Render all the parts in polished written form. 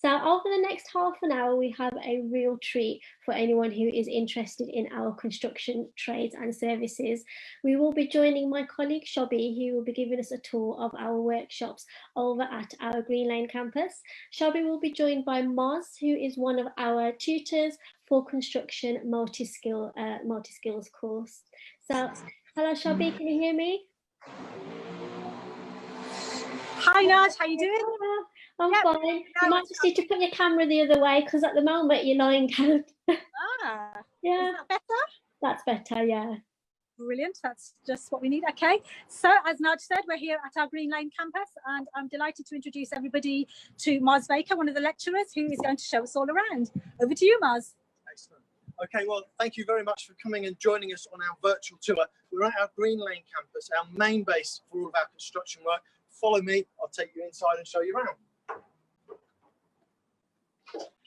So over the next half an hour, we have a real treat for anyone who is interested in our construction trades and services. We will be joining my colleague Shobi, who will be giving us a tour of our workshops over at our Green Lane campus. Shobi will be joined by Moz, who is one of our tutors for construction multi-skills course. So, hello Shobi, can you hear me? Hi Naj, how you doing? I'm fine. You might just need to put your camera the other way because at the moment you're lying down. Yeah. Is that better? That's better, yeah. Brilliant, that's just what we need. Okay, so as Naj said, we're here at our Green Lane campus and I'm delighted to introduce everybody to Maz Baker, one of the lecturers who is going to show us all around. Over to you, Maz. Excellent. Okay, well, thank you very much for coming and joining us on our virtual tour. We're at our Green Lane campus, our main base for all of our construction work. Follow me, I'll take you inside and show you around.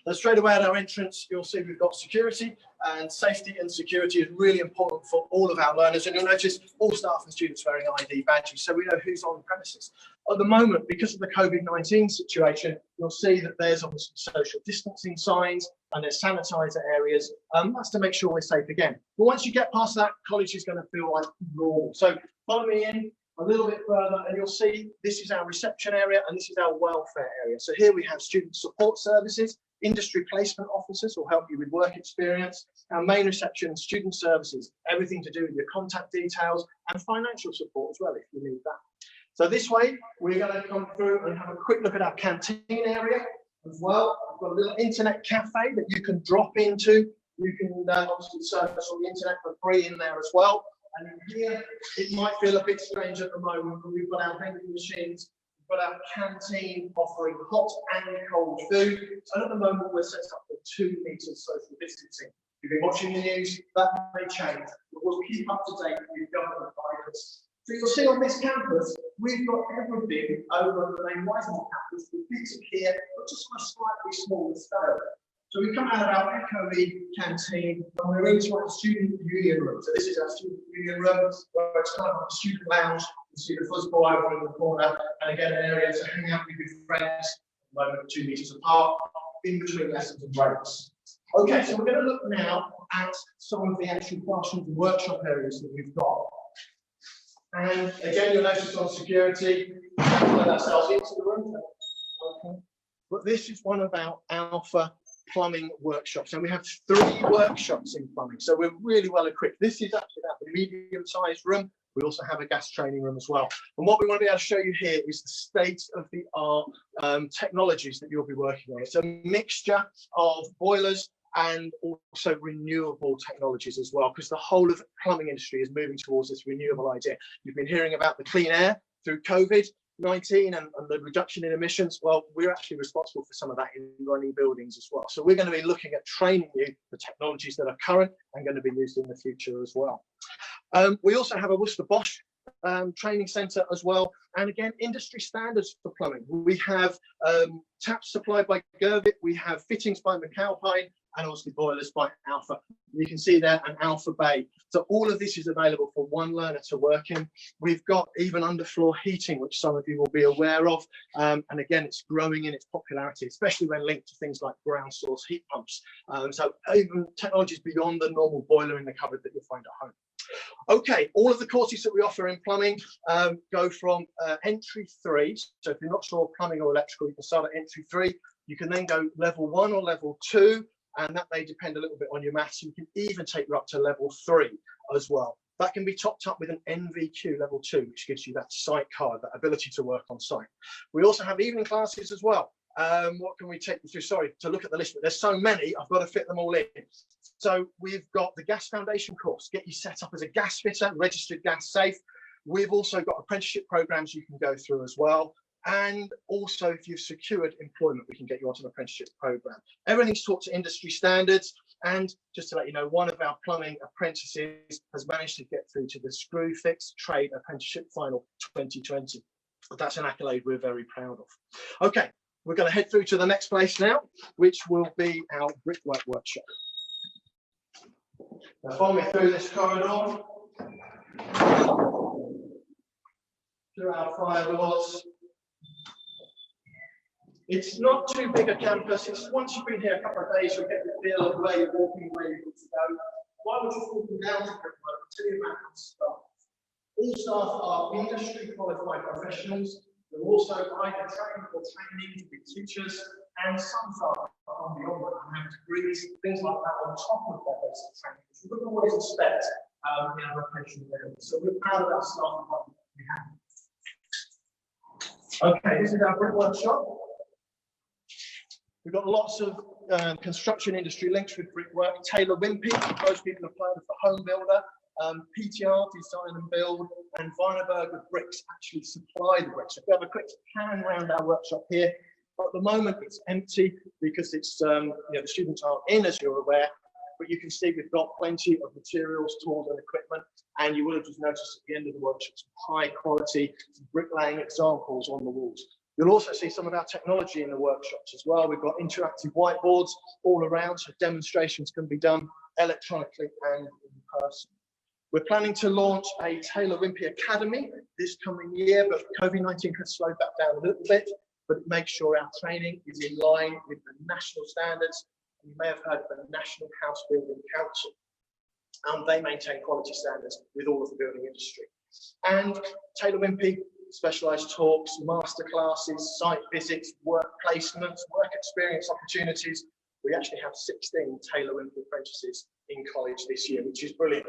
So straight away at our entrance, you'll see we've got security, and safety and security is really important for all of our learners. And you'll notice all staff and students wearing ID badges, so we know who's on the premises. At the moment, because of the COVID-19 situation, you'll see that there's obviously social distancing signs and there's sanitizer areas. That's to make sure we're safe again. But once you get past that, college is going to feel like normal. So follow me in a little bit further and you'll see this is our reception area and this is our welfare area. So here we have student support services, industry placement officers will help you with work experience, our main reception, student services, everything to do with your contact details and financial support as well if you need that. So this way, we're going to come through and have a quick look at our canteen area as well. I've got a little internet cafe that you can drop into. You can obviously service on the internet for free in there as well. And here, it might feel a bit strange at the moment, but we've got our vending machines. We've got our canteen offering hot and cold food. And at the moment, we're set up for 2 meters social distancing. If you've been watching the news, that may change, but we'll keep up to date with government guidance. So you'll see on this campus, we've got everything over the main Wisemore campus, with bits of here, but just on a slightly smaller scale. So we come out of our Echo-E canteen and we're into our student union room. So this is our student union room, where it's kind of like a student lounge. You see the football over in the corner, and again, an area to hang out with your friends, at the moment 2 meters apart, in between lessons and breaks. Okay, so we're going to look now at some of the actual classroom and workshop areas that we've got. And again, you'll notice on security, let ourselves into the room. Okay. But this is one of our alpha plumbing workshops, and we have 3 workshops in plumbing, so we're really well equipped. This is actually about the medium-sized room. We also have a gas training room as well. And what we want to be able to show you here is the state-of-the-art technologies that you'll be working on. It's a mixture of boilers and also renewable technologies as well, because the whole of the plumbing industry is moving towards this renewable idea. You've been hearing about the clean air through COVID-19 and the reduction in emissions. Well, we're actually responsible for some of that in running buildings as well. So we're going to be looking at training you the technologies that are current and going to be used in the future as well. We also have a Worcester Bosch training centre as well, and again industry standards for plumbing. We have taps supplied by Gervit, we have fittings by McAlpine, and obviously boilers by Alpha. You can see there an Alpha Bay. So all of this is available for one learner to work in. We've got even underfloor heating, which some of you will be aware of. And again, it's growing in its popularity, especially when linked to things like ground source heat pumps. So even technologies beyond the normal boiler in the cupboard that you'll find at home. Okay, all of the courses that we offer in plumbing go from entry 3. So if you're not sure plumbing or electrical, you can start at entry 3. You can then go level 1 or level 2. And that may depend a little bit on your maths. You can even take you up to level 3 as well. That can be topped up with an NVQ level 2, which gives you that site card, that ability to work on site. We also have evening classes as well. What can we take you through? Sorry to look at the list, but there's so many, I've got to fit them all in. So we've got the gas foundation course, get you set up as a gas fitter, registered gas safe. We've also got apprenticeship programs you can go through as well. And also, if you've secured employment, we can get you onto an apprenticeship program. Everything's taught to industry standards. And just to let you know, one of our plumbing apprentices has managed to get through to the Screw Fix Trade Apprenticeship Final 2020. That's an accolade we're very proud of. Okay, we're going to head through to the next place now, which will be our brickwork workshop. Now, follow me through this corridor, through our fire doors, It's not too big a campus. It's once you've been here a couple of days, you'll get the feel of where you're walking, where you're going to go. Why would you walking down to Brickwork? I'll tell you about the staff. All staff are industry qualified professionals. They're also either trained or training to be teachers, and some staff are beyond that and have degrees, things like that on top of their basic training, which we wouldn't always expect in our vocational areas. So we're proud of our staff that we have. Okay, this is our brick workshop. We've got lots of construction industry links with brickwork. Taylor Wimpey, most people have heard of the home builder. PTR, Design and Build, and Wienerberg with bricks actually supply the bricks. So if we have a quick pan around our workshop here, but at the moment it's empty because it's the students aren't in, as you're aware. But you can see we've got plenty of materials, tools, and equipment, and you will have just noticed at the end of the workshop some high quality bricklaying examples on the walls. You'll also see some of our technology in the workshops as well. We've got interactive whiteboards all around, so demonstrations can be done electronically and in person. We're planning to launch a Taylor Wimpey Academy this coming year, but COVID-19 has slowed that down a little bit, but it makes sure our training is in line with the national standards. You may have heard of the National House Building Council. They maintain quality standards with all of the building industry. And Taylor Wimpey, specialised talks, masterclasses, site visits, work placements, work experience opportunities. We actually have 16 Taylor Wimpey apprentices in college this year, which is brilliant.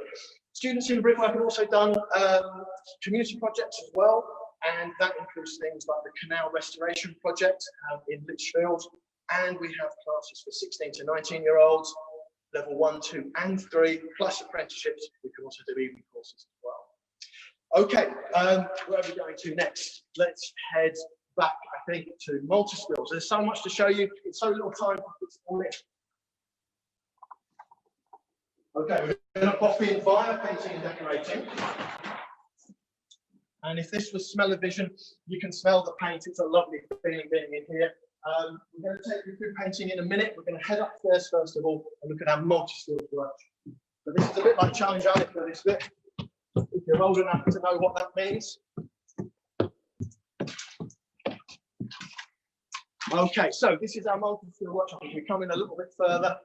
Students in brickwork have also done community projects as well, and that includes things like the Canal Restoration Project in Lichfield, and we have classes for 16 to 19-year-olds, level 1, 2, and 3, plus apprenticeships. We can also do evening courses as well. Okay, where are we going to next? Let's head back, I think, to multi-skills. There's so much to show you in so little time to put it all in. Okay, we're going to pop in via painting and decorating. And if this was smell-o-vision, you can smell the paint. It's a lovely feeling being in here. We're going to take you through painting in a minute. We're going to head upstairs first of all and look at our multi-skills work. So this is a bit like Challenge Alec for this bit. If you're old enough to know what that means. Okay, so this is our multi-skill workshop. We come in a little bit further.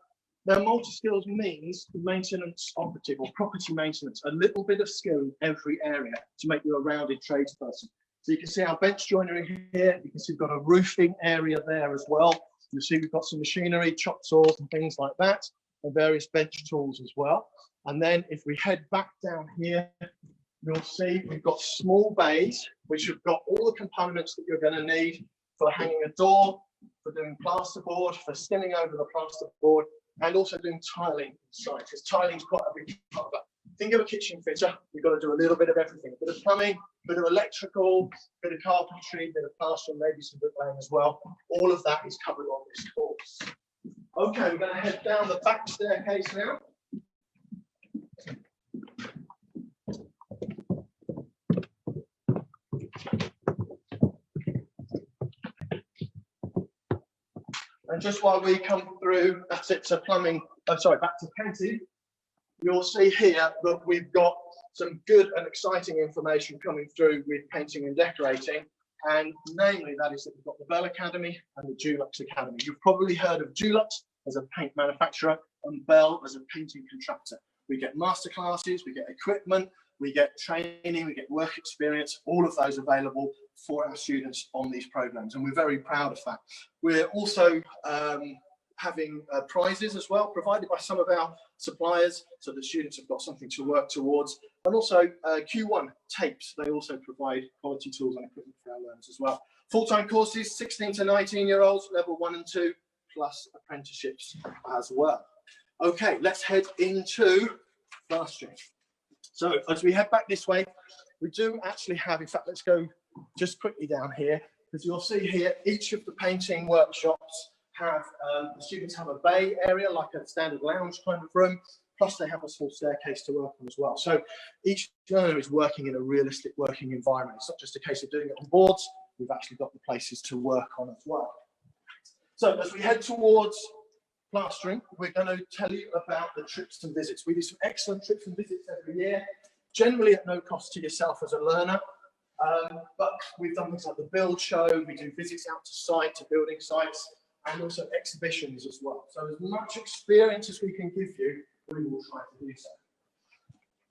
Now, multi-skills means maintenance operative or property maintenance, a little bit of skill in every area to make you a rounded tradesperson. So you can see our bench joinery here. You can see we've got a roofing area there as well. You'll see we've got some machinery, chop saws and things like that, and various bench tools as well. And then if we head back down here, you'll see we've got small bays, which have got all the components that you're going to need for hanging a door, for doing plasterboard, for skinning over the plasterboard, and also doing tiling inside, because tiling is quite a big part of that. Think of a kitchen fitter, you've got to do a little bit of everything, a bit of plumbing, a bit of electrical, a bit of carpentry, a bit of plastering, maybe some bricklaying as well. All of that is covered on this course. Okay, we're going to head down the back staircase now. And just while we come through, that's it, so plumbing, back to painting, you'll see here that we've got some good and exciting information coming through with painting and decorating. And namely, that is that we've got the Bell Academy and the Dulux Academy. You've probably heard of Dulux as a paint manufacturer and Bell as a painting contractor. We get masterclasses, we get equipment, we get training, we get work experience, all of those available for our students on these programs. And we're very proud of that. We're also having prizes as well, provided by some of our suppliers, so that students have got something to work towards. And also Q1 tapes, they also provide quality tools and equipment for our learners as well. Full-time courses, 16 to 19-year-olds, level 1 and 2, plus apprenticeships as well. Okay, let's head into plastering. So as we head back this way, we do actually have, in fact, let's go just quickly down here, because you'll see here, each of the painting workshops have, the students have a bay area, like a standard lounge kind of room, plus they have a small staircase to work on as well. So each learner is working in a realistic working environment. It's not just a case of doing it on boards, we've actually got the places to work on as well. So as we head towards plastering, we're going to tell you about the trips and visits. We do some excellent trips and visits every year, generally at no cost to yourself as a learner. But we've done things like the build show, we do visits out to site, to building sites, and also exhibitions as well. So as much experience as we can give you, we will try to do so.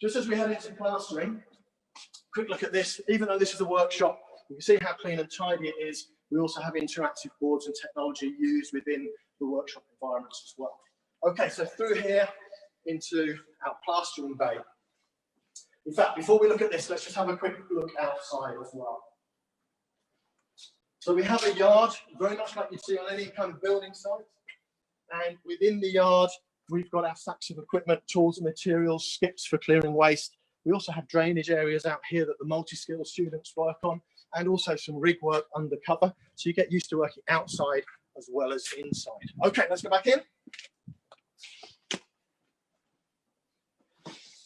Just as we head into plastering, quick look at this. Even though this is a workshop, you can see how clean and tidy it is. We also have interactive boards and technology used within the workshop environments as well. Okay, so through here into our plastering bay. In fact, before we look at this, let's just have a quick look outside as well. So we have a yard, very much like you see on any kind of building site. And within the yard, we've got our sacks of equipment, tools and materials, skips for clearing waste. We also have drainage areas out here that the multi-skilled students work on, and also some rig work undercover. So you get used to working outside as well as inside. Okay, let's go back in.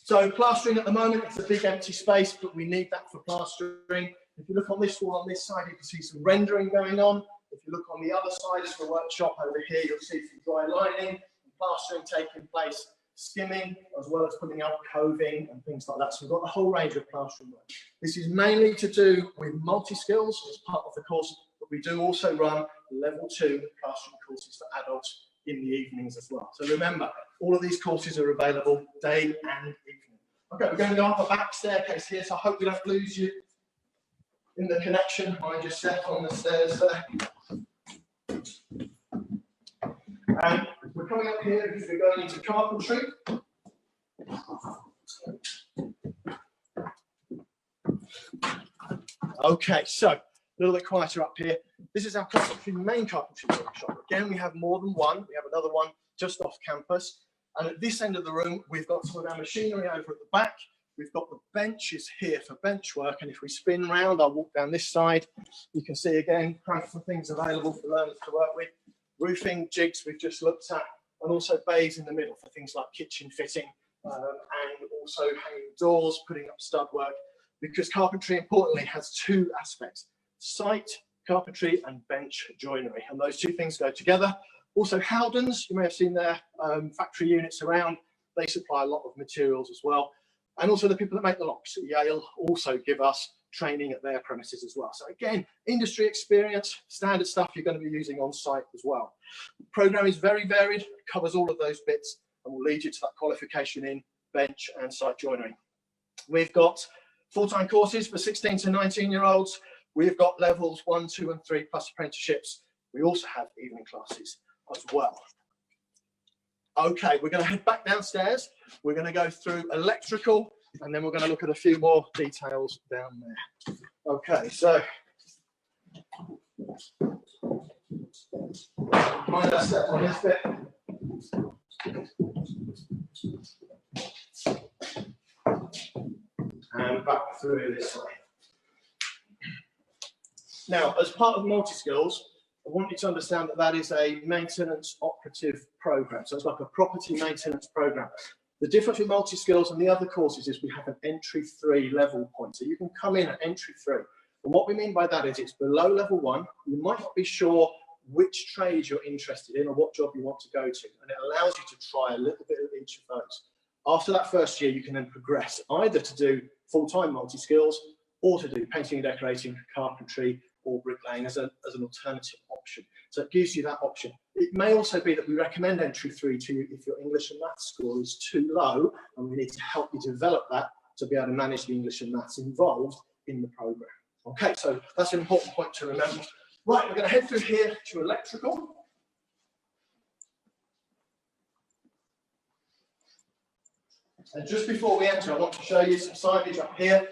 So plastering at the moment, it's a big empty space, but we need that for plastering. If you look on this wall on this side, you can see some rendering going on. If you look on the other side of the workshop over here, you'll see some dry lining and plastering taking place, skimming, as well as putting up coving and things like that. So we've got the whole range of plastering work. This is mainly to do with multi-skills as part of the course, but we do also run level 2 plastering courses for adults in the evenings as well. So remember, all of these courses are available day and evening. Okay, we're going to go up a back staircase here, so I hope we don't lose you in the connection. I just stepped on the stairs there. And we're coming up here because we're going into carpentry. Okay, so a little bit quieter up here. This is our main carpentry workshop. Again, we have more than one. We have another one just off campus. And at this end of the room, we've got some of our machinery over at the back. We've got the benches here for bench work. And if we spin round, I'll walk down this side. You can see again, practical things available for learners to work with. Roofing jigs we've just looked at, and also bays in the middle for things like kitchen fitting, and also hanging doors, putting up stud work, because carpentry importantly has 2 aspects: site carpentry and bench joinery, and those 2 things go together. Also Howdens, you may have seen their factory units around. They supply a lot of materials as well, and also the people that make the locks at Yale also give us training at their premises as well. So again, industry experience, standard stuff you're going to be using on site as well. The program is very varied, covers all of those bits, and will lead you to that qualification in bench and site joinery. We've got full-time courses for 16 to 19-year-olds. We've got levels 1, 2, and 3 plus apprenticeships. We also have evening classes as well. Okay, we're going to head back downstairs. We're going to go through electrical, and then we're going to look at a few more details down there. Okay, so mind I step on this bit. And back through this way. Now, as part of multi-skills, I want you to understand that that is a maintenance operative program. So it's like a property maintenance program. The difference with multi-skills and the other courses is we have an entry 3 level point. So you can come in at entry 3. And what we mean by that is it's below level 1. You might not be sure which trade you're interested in or what job you want to go to. And it allows you to try a little bit of each of those. After that first year, you can then progress either to do full-time multi-skills or to do painting and decorating, carpentry, or bricklaying as an alternative option. So it gives you that option. It may also be that we recommend entry 3 to you if your English and maths score is too low, and we need to help you develop that to be able to manage the English and maths involved in the program. Okay, so that's an important point to remember. Right, we're going to head through here to electrical. And just before we enter, I want to show you some signage up here,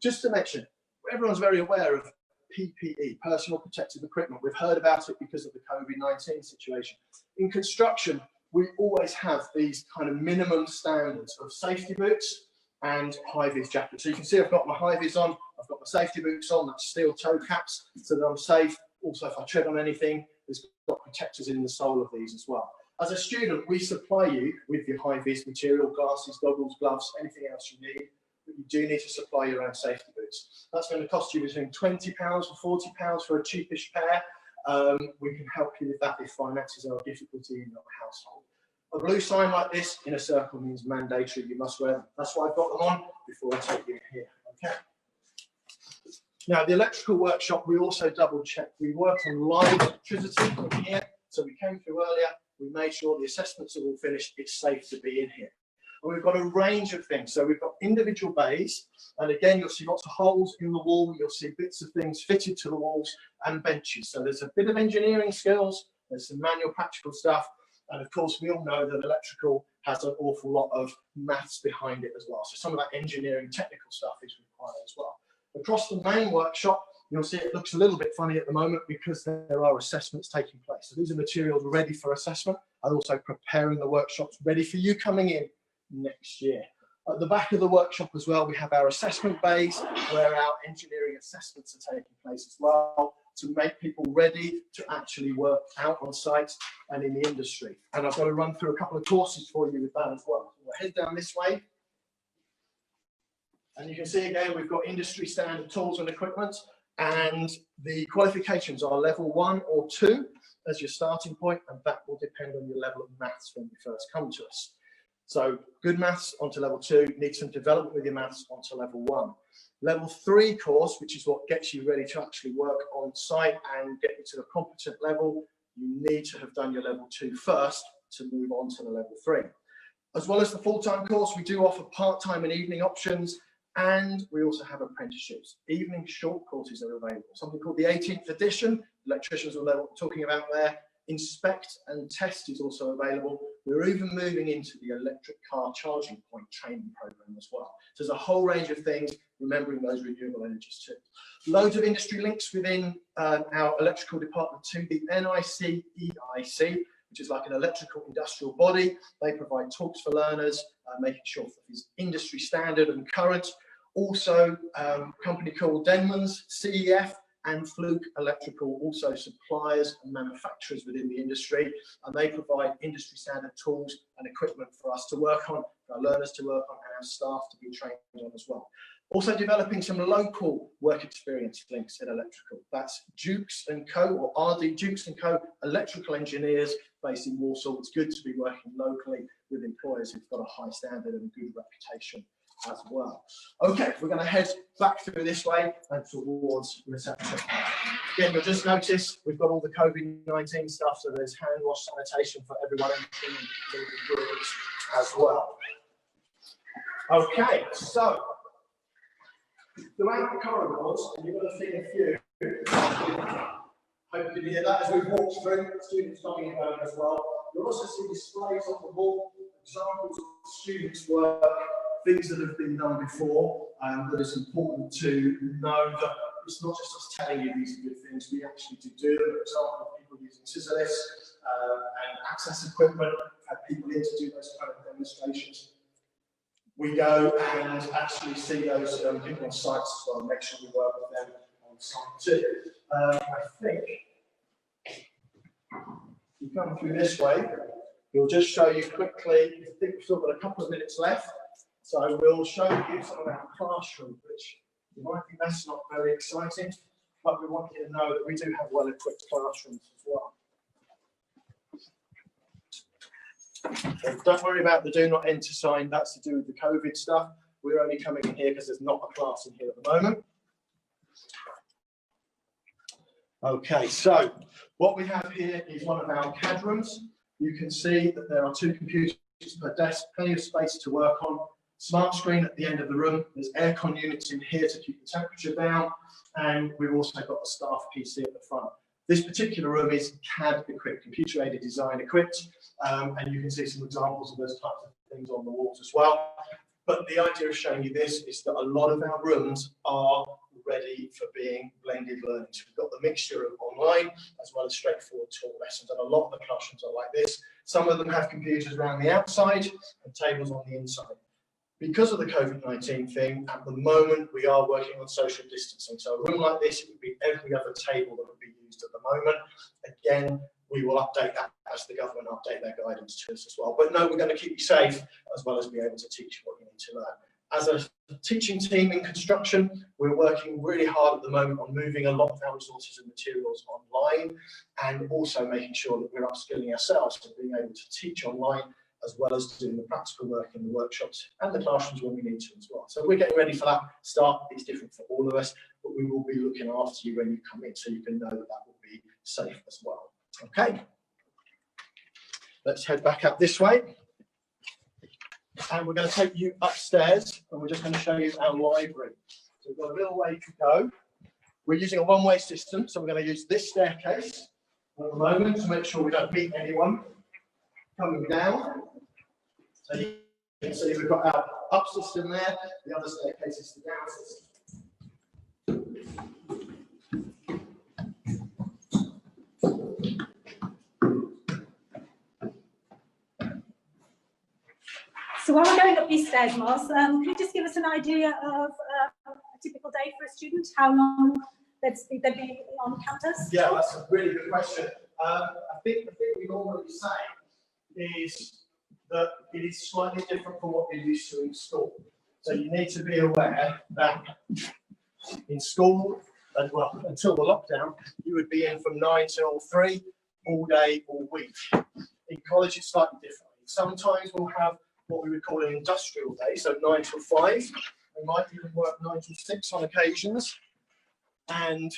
just to mention, everyone's very aware of PPE, personal protective equipment. We've heard about it because of the COVID-19 situation. In construction, we always have these kind of minimum standards of safety boots and high-vis jackets. So you can see I've got my high-vis on, I've got my safety boots on, that's steel toe caps, so that I'm safe. Also, if I tread on anything, there's got protectors in the sole of these as well. As a student, we supply you with your high-vis material, glasses, goggles, gloves, anything else you need. But you do need to supply your own safety boots. That's going to cost you between £20 and £40 for a cheapish pair. We can help you with that if finances are a difficulty in your household. A blue sign like this in a circle means mandatory, you must wear them. That's why I've got them on before I take you in here. Okay. Now, the electrical workshop, we also double check. We work on live electricity from here. So we came through earlier, we made sure the assessments are all finished, it's safe to be in here. And we've got a range of things. So we've got individual bays, and again, you'll see lots of holes in the wall. You'll see bits of things fitted to the walls and benches. So there's a bit of engineering skills, there's some manual practical stuff. And of course, we all know that electrical has an awful lot of maths behind it as well. So some of that engineering technical stuff is required as well. Across the main workshop, you'll see it looks a little bit funny at the moment because there are assessments taking place. So these are materials ready for assessment and also preparing the workshops ready for you coming in next year. At the back of the workshop as well, we have our assessment bays where our engineering assessments are taking place as well to make people ready to actually work out on site and in the industry. And I've got to run through a couple of courses for you with that as well. We'll head down this way. And you can see again, we've got industry standard tools and equipment, and the qualifications are level 1 or 2 as your starting point, and that will depend on your level of maths when you first come to us. So good maths onto level 2, need some development with your maths onto level 1. Level 3 course, which is what gets you ready to actually work on site and get you to a competent level, you need to have done your level 2 first to move on to the level 3. As well as the full-time course, we do offer part-time and evening options, and we also have apprenticeships. Evening short courses are available. Something called the 18th edition, electricians will know what we're talking about there. Inspect and test is also available. We're even moving into the electric car charging point training program as well. So there's a whole range of things, remembering those renewable energies too. Loads of industry links within our electrical department to the NICEIC, which is like an electrical industrial body. They provide talks for learners, making sure that it's industry standard and current. Also, a company called Denman's, CEF, and Fluke Electrical, also suppliers and manufacturers within the industry, and they provide industry standard tools and equipment for us to work on, for our learners to work on, and our staff to be trained on as well. Also developing some local work experience links in electrical. That's Dukes & Co, or RD Dukes & Co, electrical engineers based in Warsaw. It's good to be working locally with employers who've got a high standard and a good reputation as well. Okay, we're going to head back through this way and towards reception. Again, you'll just notice we've got all the COVID-19 stuff, so there's hand wash sanitation for everyone in the rooms as well. Okay, so throughout the corridors, and you're going to see a few, hope you can hear that as we walk through, students coming and going as well. You'll also see displays on the wall, examples of students' work, things that have been done before, but it's important to know that it's not just us telling you these are good things, we actually do them. For example, people using scissor lifts and access equipment, have people in to do those kind of demonstrations. We go and actually see those people on sites as well, and make sure we work with them on site too. I think if you come through this way, we'll just show you quickly. I think we've still got a couple of minutes left. So we'll show you some of our classroom, which you might think that's not very exciting, but we want you to know that we do have well-equipped classrooms as well. So don't worry about the do not enter sign, that's to do with the COVID stuff. We're only coming in here because there's not a class in here at the moment. Okay, so what we have here is one of our CAD rooms. You can see that there are 2 computers per desk, plenty of space to work on. Smart screen at the end of the room. There's aircon units in here to keep the temperature down, and we've also got a staff PC at the front. This particular room is CAD equipped, computer aided design equipped, and you can see some examples of those types of things on the walls as well. But the idea of showing you this is that a lot of our rooms are ready for being blended learning. So we've got the mixture of online as well as straightforward taught lessons, and a lot of the classrooms are like this. Some of them have computers around the outside and tables on the inside. Because of the COVID-19 thing, at the moment, we are working on social distancing. So a room like this, it would be every other table that would be used at the moment. Again, we will update that as the government update their guidance to us as well. But no, we're going to keep you safe as well as be able to teach you what you need to learn. As a teaching team in construction, we're working really hard at the moment on moving a lot of our resources and materials online, and also making sure that we're upskilling ourselves to being able to teach online as well as doing the practical work in the workshops and the classrooms when we need to as well. So we're getting ready for that start. It's different for all of us, but we will be looking after you when you come in, so you can know that that will be safe as well. Okay, let's head back up this way. And we're going to take you upstairs, and we're just going to show you our library. So we've got a little way to go. We're using a one-way system, so we're going to use this staircase at the moment to make sure we don't meet anyone coming down. So you can see we've got our up system there, the other staircase is the down system. So while we're going up these stairs, Moss, can you just give us an idea of a typical day for a student? How long they'd be on campus? Yeah, that's a really good question. I think the thing we normally say is that it is slightly different from what you're used to in school. So you need to be aware that in school, and well, until the lockdown, you would be in from 9 till 3, all day, all week. In college, it's slightly different. Sometimes we'll have what we would call an industrial day, so 9 till 5. We might even work 9 till 6 on occasions. And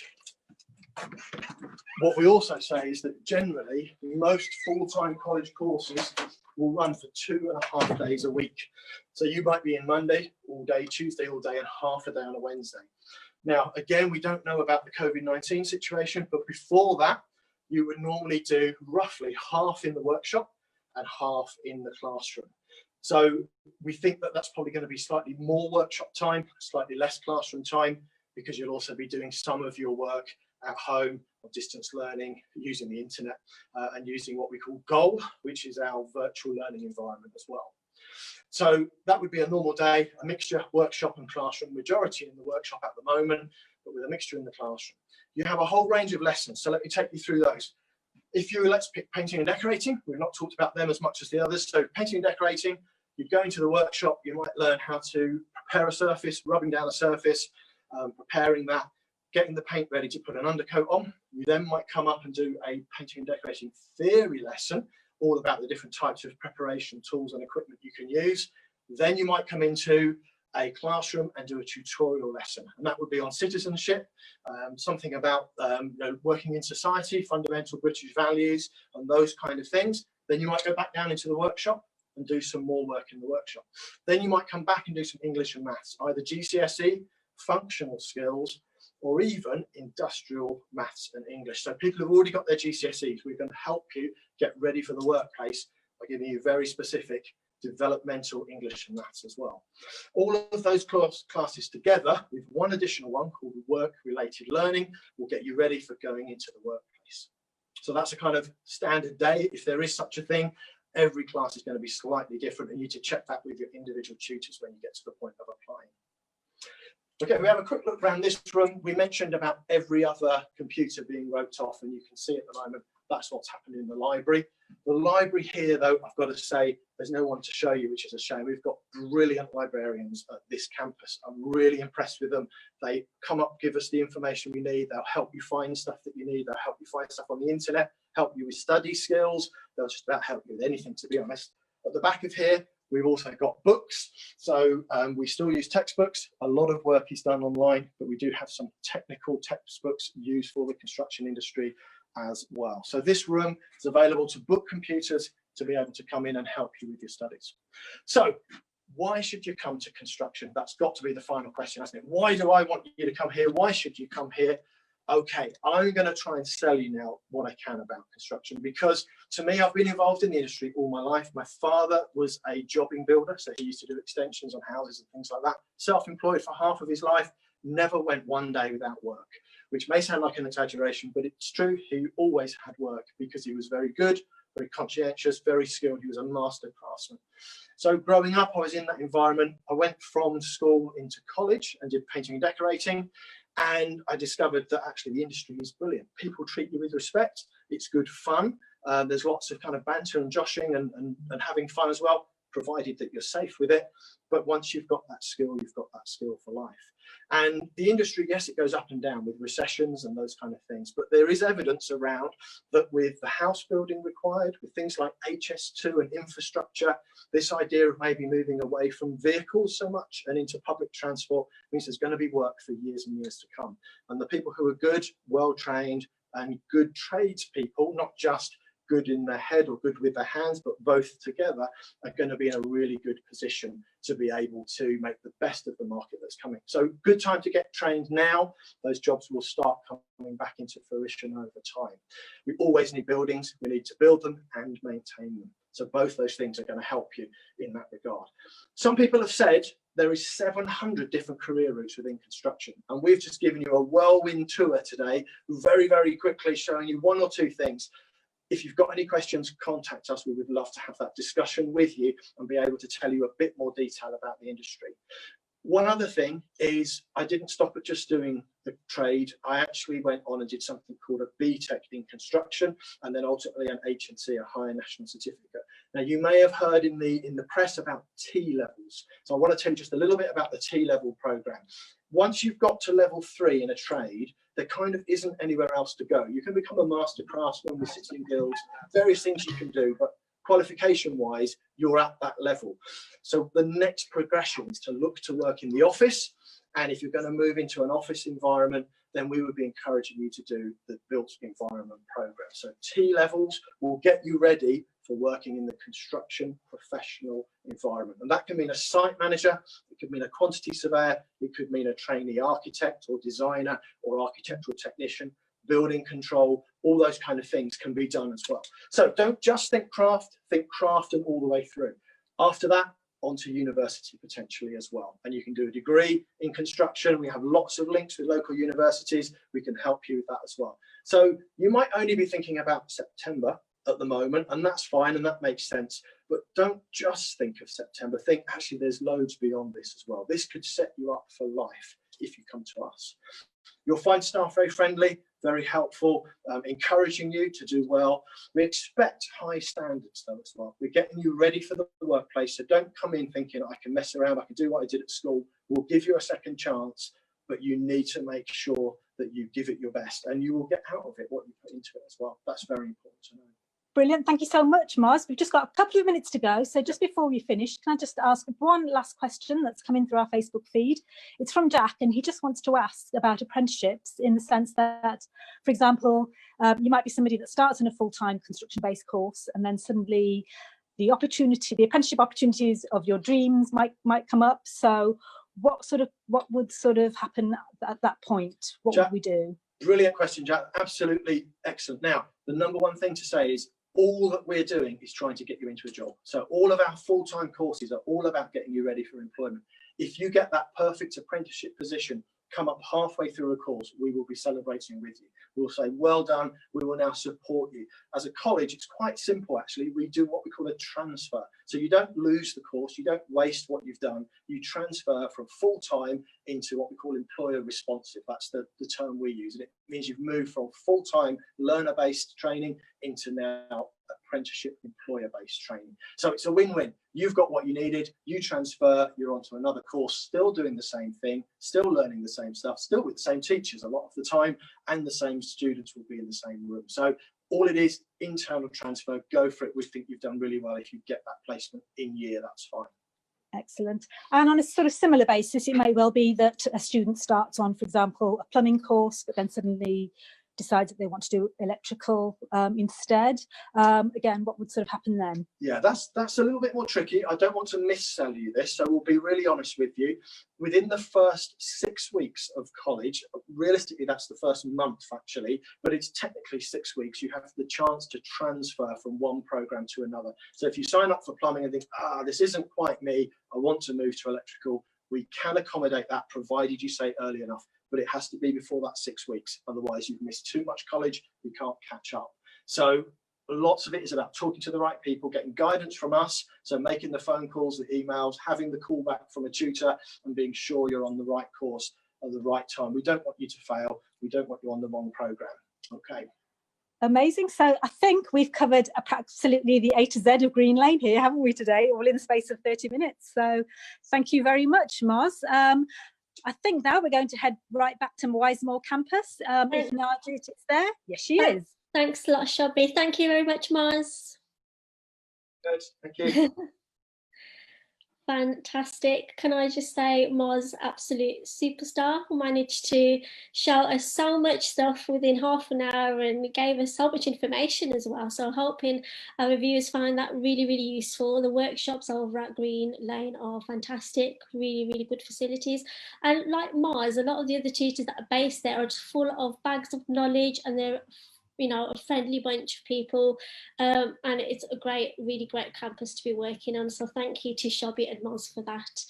what we also say is that generally most full-time college courses will run for 2.5 days a week. So you might be in Monday all day, Tuesday all day, and half a day on a Wednesday. Now, again, we don't know about the COVID-19 situation, but before that, you would normally do roughly half in the workshop and half in the classroom. So we think that that's probably going to be slightly more workshop time, slightly less classroom time, because you'll also be doing some of your work at home or distance learning using the internet and using what we call GOAL, which is our virtual learning environment as well. So that would be a normal day, a mixture workshop and classroom, majority in the workshop at the moment, but with a mixture in the classroom. You have a whole range of lessons, so let me take you through those. If you, let's pick painting and decorating, we've not talked about them as much as the others. So painting and decorating, you go into the workshop, you might learn how to prepare a surface, rubbing down a surface, preparing that, getting the paint ready to put an undercoat on. You then might come up and do a painting and decorating theory lesson, all about the different types of preparation tools and equipment you can use. Then you might come into a classroom and do a tutorial lesson, and that would be on citizenship, something about working in society, fundamental British values, and those kind of things. Then you might go back down into the workshop and do some more work in the workshop. Then you might come back and do some English and maths, either GCSE, functional skills, or even industrial maths and English. So people who've already got their GCSEs, we're going to help you get ready for the workplace by giving you very specific developmental English and maths as well. All of those classes together with one additional one called work-related learning will get you ready for going into the workplace. So that's a kind of standard day. If there is such a thing, every class is going to be slightly different, and you need to check that with your individual tutors when you get to the point of applying. Okay, we have a quick look around this room. We mentioned about every other computer being roped off, and you can see at the moment that's what's happening in the library. The library here, though, I've got to say, there's no one to show you, which is a shame. We've got brilliant librarians at this campus. I'm really impressed with them. They come up, give us the information we need. They'll help you find stuff that you need. They'll help you find stuff on the internet, help you with study skills. They'll just about help you with anything, to be honest. At the back of here, we've also got books. So we still use textbooks. A lot of work is done online, but we do have some technical textbooks used for the construction industry as well. So this room is available to book computers to be able to come in and help you with your studies. So why should you come to construction? That's got to be the final question, hasn't it? Why do I want you to come here? Why should you come here? Okay, I'm going to try and sell you now what I can about construction, because to me, I've been involved in the industry all my life. My father was a jobbing builder, so he used to do extensions on houses and things like that. Self-employed for half of his life, never went one day without work, which may sound like an exaggeration, but it's true. He always had work because he was very good, very conscientious, very skilled. He was a master craftsman. So growing up, I was in that environment. I went from school into college and did painting and decorating. And I discovered that actually the industry is brilliant. People treat you with respect. It's good fun. There's lots of kind of banter and joshing and having fun as well. provided that you're safe with it. But once you've got that skill, you've got that skill for life. And the industry, yes, it goes up and down with recessions and those kind of things, but there is evidence around that with the house building required, with things like HS2 and infrastructure, this idea of maybe moving away from vehicles so much and into public transport means there's going to be work for years and years to come. And the people who are good, well-trained and good tradespeople, not just good in their head or good with their hands, but both together, are going to be in a really good position to be able to make the best of the market that's coming. So good time to get trained now. Those jobs will start coming back into fruition over time. We always need buildings. We need to build them and maintain them. So both those things are going to help you in that regard. Some people have said there is 700 different career routes within construction. And we've just given you a whirlwind tour today, very, very quickly showing you one or two things. If you've got any questions, contact us. We would love to have that discussion with you and be able to tell you a bit more detail about the industry. One other thing is I didn't stop at just doing the trade. I actually went on and did something called a BTEC in construction, and then ultimately an HNC, a higher national certificate. Now, you may have heard in the press about T levels. So I want to tell you just a little bit about the T level program. Once you've got to level 3 in a trade, there kind of isn't anywhere else to go. You can become a master craftsman with sitting guilds, various things you can do, but qualification wise, you're at that level. So the next progression is to look to work in the office. And if you're going to move into an office environment, then we would be encouraging you to do the built environment program. So T levels will get you ready for working in the construction professional environment. And that can mean a site manager, it could mean a quantity surveyor, it could mean a trainee architect or designer or architectural technician, building control, all those kind of things can be done as well. So don't just think craft and all the way through. After that, onto university potentially as well. And you can do a degree in construction. We have lots of links with local universities. We can help you with that as well. So you might only be thinking about September at the moment, and that's fine and that makes sense. But don't just think of September. Think actually there's loads beyond this as well. This could set you up for life if you come to us. You'll find staff very friendly, very helpful, encouraging you to do well. We expect high standards though as well. We're getting you ready for the workplace, so don't come in thinking I can mess around, I can do what I did at school. We'll give you a second chance, but you need to make sure that you give it your best and you will get out of it what you put into it as well. That's very important to know. Brilliant. Thank you so much, Mars. We've just got a couple of minutes to go. So just before we finish, can I just ask one last question that's coming through our Facebook feed? It's from Jack, and he just wants to ask about apprenticeships in the sense that, for example, you might be somebody that starts in a full-time construction-based course, and then suddenly the apprenticeship opportunities of your dreams might come up. So what would happen at that point? What Jack, would we do? Brilliant question, Jack. Absolutely excellent. Now, the number one thing to say is all that we're doing is trying to get you into a job. So all of our full-time courses are all about getting you ready for employment. If you get that perfect apprenticeship position, come up halfway through a course, we will be celebrating with you. We'll say, well done, we will now support you. As a college, it's quite simple actually. We do what we call a transfer. So you don't lose the course, you don't waste what you've done. You transfer from full-time into what we call employer responsive. That's the term we use. And it means you've moved from full-time learner-based training into now apprenticeship employer-based training. So it's a win-win. You've got what you needed, you transfer, you're onto another course, still doing the same thing, still learning the same stuff, still with the same teachers a lot of the time, and the same students will be in the same room. So all it is, internal transfer, go for it. We think you've done really well. If you get that placement in year, that's fine. Excellent. And on a sort of similar basis, it may well be that a student starts on, for example, a plumbing course, but then suddenly decides that they want to do electrical instead. Again, what would sort of happen then? Yeah, that's a little bit more tricky. I don't want to missell you this, so we'll be really honest with you. Within the first 6 weeks of college, realistically that's the first month actually, but it's technically 6 weeks, you have the chance to transfer from one program to another. So if you sign up for plumbing and think, this isn't quite me, I want to move to electrical, we can accommodate that provided you say early enough. But it has to be before that 6 weeks. Otherwise, you've missed too much college, you can't catch up. So lots of it is about talking to the right people, getting guidance from us. So making the phone calls, the emails, having the call back from a tutor and being sure you're on the right course at the right time. We don't want you to fail. We don't want you on the wrong program. Okay. Amazing. So I think we've covered absolutely the A to Z of Green Lane here, haven't we, today, all in the space of 30 minutes. So thank you very much, Mars. I think now we're going to head right back to Wisemore campus. If Narjit is there. Yes, she is. Thanks a lot, Shelby. Thank you very much, Mars. Good, thank you. Fantastic. Can I just say, Mars, absolute superstar, managed to show us so much stuff within half an hour and gave us so much information as well. So hoping our viewers find that really, really useful. The workshops over at Green Lane are fantastic, really, really good facilities. And like Mars, a lot of the other tutors that are based there are just full of bags of knowledge, and they're a friendly bunch of people, and it's a great, really great campus to be working on. So thank you to Shelby and Moz for that.